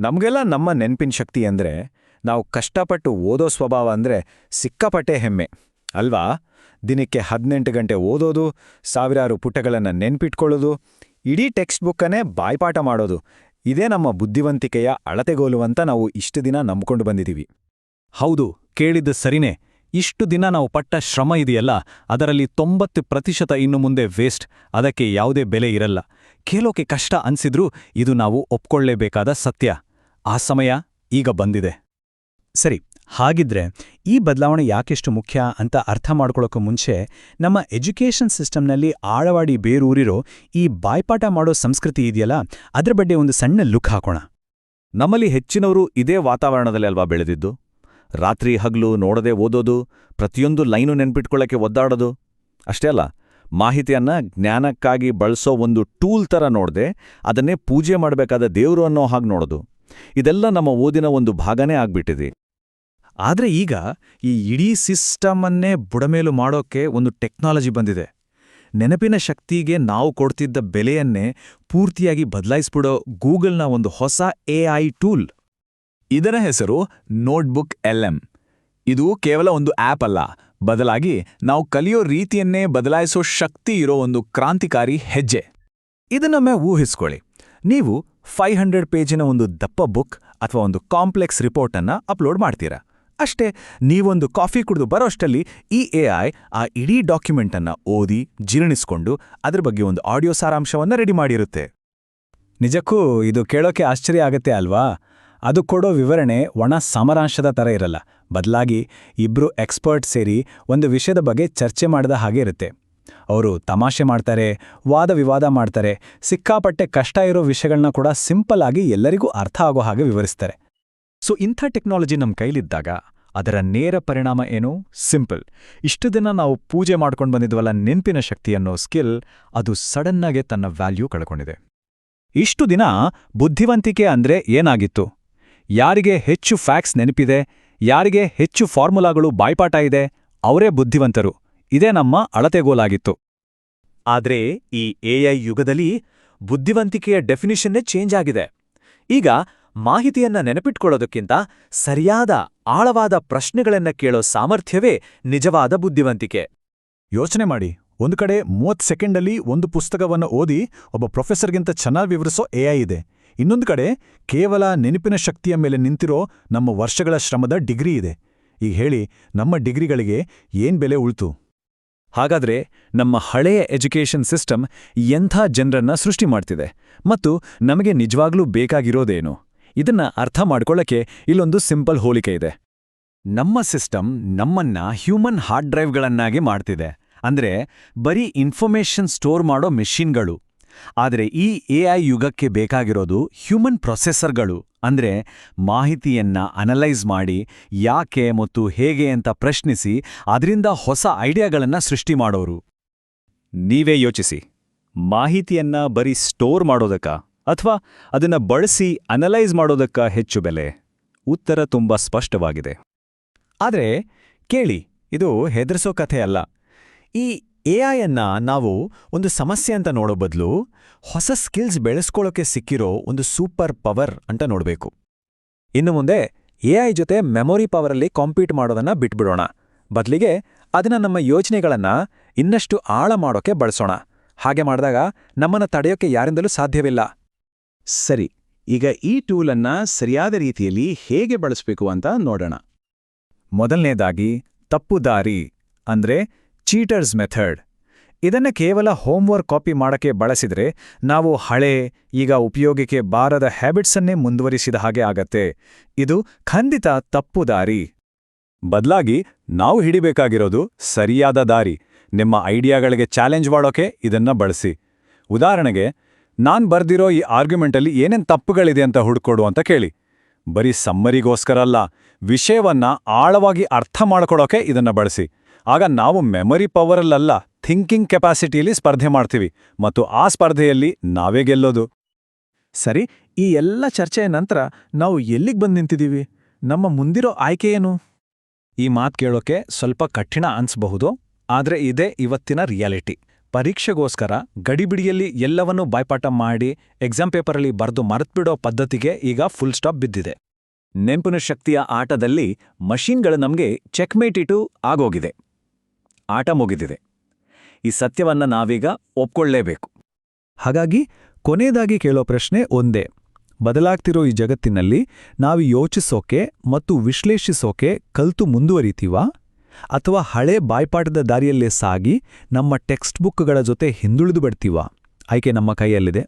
ನಮಗೆಲ್ಲ ನಮ್ಮ ನೆನ್ಪಿನ ಶಕ್ತಿ ಅಂದ್ರೆ ನಾವು ಕಷ್ಟಪಟ್ಟು ಓದೋ ಸ್ವಭಾವ ಅಂದ್ರೆ ಸಿಕ್ಕಾಪಟ್ಟೆ ಹೆಮ್ಮೆ ಅಲ್ವಾ. ದಿನಕ್ಕೆ 18 ಗಂಟೆ ಓದೋದು, ಸಾವಿರಾರು ಪುಟಗಳನ್ನು ನೆನ್ಪಿಟ್ಕೊಳ್ಳೋದು, ಇಡೀ ಟೆಕ್ಸ್ಟ್ ಬುಕ್ಕನ್ನೇ ಬಾಯ್ಪಾಠ ಮಾಡೋದು, ಇದೇ ನಮ್ಮ ಬುದ್ಧಿವಂತಿಕೆಯ ಅಳತೆಗೋಲು ಅಂತ ನಾವು ಇಷ್ಟು ದಿನ ನಂಬ್ಕೊಂಡು ಬಂದಿದ್ದೀವಿ. ಹೌದು, ಕೇಳಿದ್ದು ಸರಿನೇ. ಇಷ್ಟು ದಿನ ನಾವು ಪಟ್ಟ ಶ್ರಮ ಇದೆಯಲ್ಲ, ಅದರಲ್ಲಿ 90% ಇನ್ನು ಮುಂದೆ ವೇಸ್ಟ್. ಅದಕ್ಕೆ ಯಾವುದೇ ಬೆಲೆ ಇರಲ್ಲ. ಕೇಳೋಕೆ ಕಷ್ಟ ಅನ್ಸಿದ್ರೂ ಇದು ನಾವು ಒಪ್ಕೊಳ್ಳೇಬೇಕಾದ ಸತ್ಯ. ಆ ಸಮಯ ಈಗ ಬಂದಿದೆ. ಸರಿ, ಹಾಗಿದ್ರೆ ಈ ಬದಲಾವಣೆ ಯಾಕೆಷ್ಟು ಮುಖ್ಯ ಅಂತ ಅರ್ಥ ಮಾಡ್ಕೊಳ್ಳೋಕೆ ಮುಂಚೆ ನಮ್ಮ ಎಜುಕೇಷನ್ ಸಿಸ್ಟಮ್ನಲ್ಲಿ ಆಳವಾಡಿ ಬೇರೂರಿರೋ ಈ ಬಾಯ್ಪಾಠ ಮಾಡೋ ಸಂಸ್ಕೃತಿ ಇದೆಯಲ್ಲ, ಅದ್ರ ಬಗ್ಗೆ ಒಂದು ಸಣ್ಣ ಲುಕ್ ಹಾಕೋಣ. ನಮ್ಮಲ್ಲಿ ಹೆಚ್ಚಿನವರು ಇದೇ ವಾತಾವರಣದಲ್ಲಿ ಅಲ್ವಾ ಬೆಳೆದಿದ್ದು. ರಾತ್ರಿ ಹಗಲು ನೋಡದೆ ಓದೋದು, ಪ್ರತಿಯೊಂದು ಲೈನು ನೆನ್ಪಿಟ್ಕೊಳ್ಳೋಕ್ಕೆ ಒದ್ದಾಡೋದು. ಅಷ್ಟೇ ಅಲ್ಲ, ಮಾಹಿತಿಯನ್ನ ಜ್ಞಾನಕ್ಕಾಗಿ ಬಳಸೋ ಒಂದು ಟೂಲ್ ಥರ ನೋಡದೆ ಅದನ್ನೇ ಪೂಜೆ ಮಾಡಬೇಕಾದ ದೇವರು ಅನ್ನೋ ಹಾಗೆ ನೋಡೋದು. ಇದೆಲ್ಲ ನಮ್ಮ ಓದಿನ ಒಂದು ಭಾಗನೇ ಆಗ್ಬಿಟ್ಟಿದೆ. ಆದ್ರೆ ಈಗ ಈ ಇಡೀ ಸಿಸ್ಟಮನ್ನೇ ಬುಡಮೇಲು ಮಾಡೋಕ್ಕೆ ಒಂದು ಟೆಕ್ನಾಲಜಿ ಬಂದಿದೆ. ನೆನಪಿನ ಶಕ್ತಿಗೆ ನಾವು ಕೊಡ್ತಿದ್ದ ಬೆಲೆಯನ್ನೇ ಪೂರ್ತಿಯಾಗಿ ಬದಲಾಯಿಸ್ಬಿಡೋ ಗೂಗಲ್ನ ಒಂದು ಹೊಸ AI ಟೂಲ್. ಇದರ ಹೆಸರು ನೋಟ್ಬುಕ್ LM. ಇದು ಕೇವಲ ಒಂದು ಆ್ಯಪ್ ಅಲ್ಲ, ಬದಲಾಗಿ ನಾವು ಕಲಿಯೋ ರೀತಿಯನ್ನೇ ಬದಲಾಯಿಸೋ ಶಕ್ತಿ ಇರೋ ಒಂದು ಕ್ರಾಂತಿಕಾರಿ ಹೆಜ್ಜೆ. ಇದನ್ನೊಮ್ಮೆ ಊಹಿಸ್ಕೊಳ್ಳಿ. ನೀವು 500 ಪೇಜಿನ ಒಂದು ದಪ್ಪ ಬುಕ್ ಅಥವಾ ಒಂದು ಕಾಂಪ್ಲೆಕ್ಸ್ ರಿಪೋರ್ಟನ್ನು ಅಪ್ಲೋಡ್ ಮಾಡ್ತೀರಾ. ಅಷ್ಟೇ, ನೀವೊಂದು ಕಾಫಿ ಕುಡಿದು ಬರೋಷ್ಟರಲ್ಲಿ ಈ AI ಆ ಇಡೀ ಡಾಕ್ಯುಮೆಂಟನ್ನು ಓದಿ ಜೀರ್ಣಿಸ್ಕೊಂಡು ಅದ್ರ ಬಗ್ಗೆ ಒಂದು ಆಡಿಯೋ ಸಾರಾಂಶವನ್ನು ರೆಡಿ ಮಾಡಿರುತ್ತೆ. ನಿಜಕ್ಕೂ ಇದು ಕೇಳೋಕೆ ಆಶ್ಚರ್ಯ ಆಗತ್ತೆ ಅಲ್ವಾ? ಅದು ಕೊಡೋ ವಿವರಣೆ ಒಣ ಸಾಮರಾಂಶದ ಥರ ಇರಲ್ಲ. ಬದಲಾಗಿ ಇಬ್ರು ಎಕ್ಸ್ಪರ್ಟ್ ಸೇರಿ ಒಂದು ವಿಷಯದ ಬಗ್ಗೆ ಚರ್ಚೆ ಮಾಡಿದ ಹಾಗೆ ಇರುತ್ತೆ. ಅವರು ತಮಾಷೆ ಮಾಡ್ತಾರೆ, ವಾದ ವಿವಾದ ಮಾಡ್ತಾರೆ, ಸಿಕ್ಕಾಪಟ್ಟೆ ಕಷ್ಟ ಇರೋ ವಿಷಯಗಳನ್ನ ಕೂಡ ಸಿಂಪಲ್ ಆಗಿ ಎಲ್ಲರಿಗೂ ಅರ್ಥ ಆಗೋ ಹಾಗೆ ವಿವರಿಸ್ತಾರೆ. ಸೊ ಇಂಥ ಟೆಕ್ನಾಲಜಿ ನಮ್ಮ ಕೈಲಿದ್ದಾಗ ಅದರ ನೇರ ಪರಿಣಾಮ ಏನು? ಸಿಂಪಲ್. ಇಷ್ಟು ದಿನ ನಾವು ಪೂಜೆ ಮಾಡ್ಕೊಂಡು ಬಂದಿದ್ವಲ್ಲ ನೆನ್ಪಿನ ಶಕ್ತಿ ಅನ್ನೋ ಸ್ಕಿಲ್, ಅದು ಸಡನ್ನಾಗೆ ತನ್ನ ವ್ಯಾಲ್ಯೂ ಕಳ್ಕೊಂಡಿದೆ. ಇಷ್ಟು ದಿನ ಬುದ್ಧಿವಂತಿಕೆ ಅಂದ್ರೆ ಏನಾಗಿತ್ತು? ಯಾರಿಗೆ ಹೆಚ್ಚು ಫ್ಯಾಕ್ಟ್ಸ್ ನೆನಪಿದೆ, ಯಾರಿಗೆ ಹೆಚ್ಚು ಫಾರ್ಮುಲಾಗಳು ಬಾಯ್ಪಾಠ ಇದೆ, ಅವರೇ ಬುದ್ಧಿವಂತರು. ಇದೇ ನಮ್ಮ ಅಳತೆಗೋಲಾಗಿತ್ತು. ಆದ್ರೆ ಈ AI ಯುಗದಲ್ಲಿ ಬುದ್ಧಿವಂತಿಕೆಯ ಡೆಫಿನಿಷನ್ನೇ ಚೇಂಜ್ ಆಗಿದೆ. ಈಗ ಮಾಹಿತಿಯನ್ನ ನೆನಪಿಟ್ಕೊಳ್ಳೋದಕ್ಕಿಂತ ಸರಿಯಾದ ಆಳವಾದ ಪ್ರಶ್ನೆಗಳನ್ನ ಕೇಳೋ ಸಾಮರ್ಥ್ಯವೇ ನಿಜವಾದ ಬುದ್ಧಿವಂತಿಕೆ. ಯೋಚನೆ ಮಾಡಿ, ಒಂದು ಕಡೆ 30 ಸೆಕೆಂಡಲ್ಲಿ ಒಂದು ಪುಸ್ತಕವನ್ನು ಓದಿ ಒಬ್ಬ ಪ್ರೊಫೆಸರ್ಗಿಂತ ಚೆನ್ನಾಗಿ ವಿವರಿಸೋ AI ಇದೆ. ಇನ್ನೊಂದು ಕಡೆ ಕೇವಲ ನೆನಪಿನ ಶಕ್ತಿಯ ಮೇಲೆ ನಿಂತಿರೋ ನಮ್ಮ ವರ್ಷಗಳ ಶ್ರಮದ ಡಿಗ್ರಿ ಇದೆ. ಈಗ ಹೇಳಿ, ನಮ್ಮ ಡಿಗ್ರಿಗಳಿಗೆ ಏನ್ ಬೆಲೆ ಉಳ್ತು? ಹಾಗಾದ್ರೆ ನಮ್ಮ ಹಳೆಯ ಎಜುಕೇಷನ್ ಸಿಸ್ಟಮ್ ಎಂಥ ಜನರನ್ನ ಸೃಷ್ಟಿ ಮಾಡ್ತಿದೆ ಮತ್ತು ನಮಗೆ ನಿಜವಾಗ್ಲೂ ಬೇಕಾಗಿರೋದೇನು? ಇದನ್ನ ಅರ್ಥ ಮಾಡ್ಕೊಳ್ಳಕ್ಕೆ ಇಲ್ಲೊಂದು ಸಿಂಪಲ್ ಹೋಲಿಕೆ ಇದೆ. ನಮ್ಮ ಸಿಸ್ಟಮ್ ನಮ್ಮನ್ನ ಹ್ಯೂಮನ್ ಹಾರ್ಡ್ ಡ್ರೈವ್ಗಳನ್ನಾಗಿ ಮಾಡ್ತಿದೆ. ಅಂದ್ರೆ ಬರೀ ಇನ್ಫಾರ್ಮೇಷನ್ ಸ್ಟೋರ್ ಮಾಡೋ ಮೆಷಿನ್ಗಳು. ಆದರೆ ಈ AI ಯುಗಕ್ಕೆ ಬೇಕಾಗಿರೋದು ಹ್ಯೂಮನ್ ಪ್ರೊಸೆಸರ್ಗಳು. ಅಂದ್ರೆ ಮಾಹಿತಿಯನ್ನ ಅನಲೈಸ್ ಮಾಡಿ ಯಾಕೆ ಮತ್ತು ಹೇಗೆ ಅಂತ ಪ್ರಶ್ನಿಸಿ ಅದರಿಂದ ಹೊಸ ಐಡಿಯಾಗಳನ್ನ ಸೃಷ್ಟಿ ಮಾಡೋರು. ನೀವೇ ಯೋಚಿಸಿ, ಮಾಹಿತಿಯನ್ನ ಬರೀ ಸ್ಟೋರ್ ಮಾಡೋದಕ್ಕ ಅಥವಾ ಅದನ್ನ ಬಳಸಿ ಅನಲೈಸ್ ಮಾಡೋದಕ್ಕ ಹೆಚ್ಚು ಬೆಲೆ? ಉತ್ತರ ತುಂಬಾ ಸ್ಪಷ್ಟವಾಗಿದೆ. ಆದ್ರೆ ಕೇಳಿ, ಇದು ಹೆದರ್ಸೋ ಕಥೆ ಅಲ್ಲ. ಈ AIಯನ್ನ ನಾವು ಒಂದು ಸಮಸ್ಯೆ ಅಂತ ನೋಡೋ ಬದಲು ಹೊಸ ಸ್ಕಿಲ್ಸ್ ಬೆಳೆಸ್ಕೊಳ್ಳೋಕೆ ಸಿಕ್ಕಿರೋ ಒಂದು ಸೂಪರ್ ಪವರ್ ಅಂತ ನೋಡಬೇಕು. ಇನ್ನು ಮುಂದೆ AI ಜೊತೆ ಮೆಮೊರಿ ಪವರಲ್ಲಿ ಕಾಂಪೀಟ್ ಮಾಡೋದನ್ನ ಬಿಟ್ಬಿಡೋಣ. ಬದಲಿಗೆ ಅದನ್ನ ನಮ್ಮ ಯೋಚನೆಗಳನ್ನ ಇನ್ನಷ್ಟು ಆಳ ಮಾಡೋಕೆ ಬಳಸೋಣ. ಹಾಗೆ ಮಾಡಿದಾಗ ನಮ್ಮನ್ನ ತಡೆಯೋಕೆ ಯಾರಿಂದಲೂ ಸಾಧ್ಯವಿಲ್ಲ. ಸರಿ, ಈಗ ಈ ಟೂಲನ್ನ ಸರಿಯಾದ ರೀತಿಯಲ್ಲಿ ಹೇಗೆ ಬಳಸಬೇಕು ಅಂತ ನೋಡೋಣ. ಮೊದಲನೇದಾಗಿ ತಪ್ಪು ದಾರಿ ಅಂದ್ರೆ ಚೀಟರ್ಸ್ ಮೆಥಡ್. ಇದನ್ನ ಕೇವಲ ಹೋಮ್ವರ್ಕ್ ಕಾಪಿ ಮಾಡಕ್ಕೆ ಬಳಸಿದ್ರೆ ನಾವು ಹಳೆ, ಈಗ ಉಪಯೋಗಕ್ಕೆ ಬಾರದ ಹ್ಯಾಬಿಟ್ಸನ್ನೇ ಮುಂದುವರಿಸಿದ ಹಾಗೆ ಆಗತ್ತೆ. ಇದು ಖಂಡಿತ ತಪ್ಪು ದಾರಿ. ಬದಲಾಗಿ ನಾವು ಹಿಡಿಬೇಕಾಗಿರೋದು ಸರಿಯಾದ ದಾರಿ. ನಿಮ್ಮ ಐಡಿಯಾಗಳಿಗೆ ಚಾಲೆಂಜ್ ಮಾಡೋಕೆ ಇದನ್ನ ಬಳಸಿ. ಉದಾಹರಣೆಗೆ, ನಾನ್ ಬರ್ದಿರೋ ಈ ಆರ್ಗ್ಯುಮೆಂಟಲ್ಲಿ ಏನೇನ್ ತಪ್ಪುಗಳಿದೆ ಅಂತ ಹುಡ್ಕೊಡು ಅಂತ ಕೇಳಿ. ಬರೀ ಸಮ್ಮರಿಗೋಸ್ಕರ ಅಲ್ಲ, ವಿಷಯವನ್ನ ಆಳವಾಗಿ ಅರ್ಥ ಮಾಡ್ಕೊಳ್ಳೋಕೆ ಇದನ್ನ ಬಳಸಿ. ಆಗ ನಾವು ಮೆಮೊರಿ ಪವರಲ್ಲಲ್ಲ, ಥಿಂಕಿಂಗ್ ಕೆಪಾಸಿಟಿಯಲ್ಲಿ ಸ್ಪರ್ಧೆ ಮಾಡ್ತೀವಿ ಮತ್ತು ಆ ಸ್ಪರ್ಧೆಯಲ್ಲಿ ನಾವೇ ಗೆಲ್ಲೋದು. ಸರಿ, ಈ ಎಲ್ಲ ಚರ್ಚೆಯ ನಂತರ ನಾವು ಎಲ್ಲಿಗೆ ಬಂದು ನಿಂತಿದ್ದೀವಿ? ನಮ್ಮ ಮುಂದಿರೋ ಆಯ್ಕೆ ಏನು? ಈ ಮಾತು ಕೇಳೋಕೆ ಸ್ವಲ್ಪ ಕಠಿಣ ಅನ್ಸ್ಬಹುದು, ಆದ್ರೆ ಇದೇ ಇವತ್ತಿನ ರಿಯಾಲಿಟಿ. ಪರೀಕ್ಷೆಗೋಸ್ಕರ ಗಡಿಬಿಡಿಯಲ್ಲಿ ಎಲ್ಲವನ್ನೂ ಬಾಯ್ಪಾಠ ಮಾಡಿ ಎಕ್ಸಾಮ್ ಪೇಪರಲ್ಲಿ ಬರೆದು ಮರೆತುಬಿಡೋ ಪದ್ಧತಿಗೆ ಈಗ ಫುಲ್ ಸ್ಟಾಪ್ ಬಿದ್ದಿದೆ. ನೆನಪಿನ ಶಕ್ತಿಯ ಆಟದಲ್ಲಿ ಮಷೀನ್ಗಳು ನಮಗೆ ಚೆಕ್ಮೇಟಿಟು ಆಗೋಗಿದೆ. ಆಟ ಮುಗಿದಿದೆ. ಈ ಸತ್ಯವನ್ನ ನಾವೀಗ ಒಪ್ಕೊಳ್ಳೇಬೇಕು. ಹಾಗಾಗಿ ಕೊನೆಯದಾಗಿ ಕೇಳೋ ಪ್ರಶ್ನೆ ಒಂದೇ: ಬದಲಾಗ್ತಿರೋ ಈ ಜಗತ್ತಿನಲ್ಲಿ ನಾವು ಯೋಚಿಸೋಕೆ ಮತ್ತು ವಿಶ್ಲೇಷಿಸೋಕೆ ಕಲ್ತು ಮುಂದುವರಿತೀವಾ, ಅಥವಾ ಹಳೆ ಬಾಯ್ಪಾಠದ ದಾರಿಯಲ್ಲೇ ಸಾಗಿ ನಮ್ಮ ಟೆಕ್ಸ್ಟ್ ಬುಕ್ಗಳ ಜೊತೆ ಹಿಂದುಳಿದು ಬಿಡ್ತೀವಾ? ಆಯ್ಕೆ ನಮ್ಮ ಕೈಯಲ್ಲಿದೆ.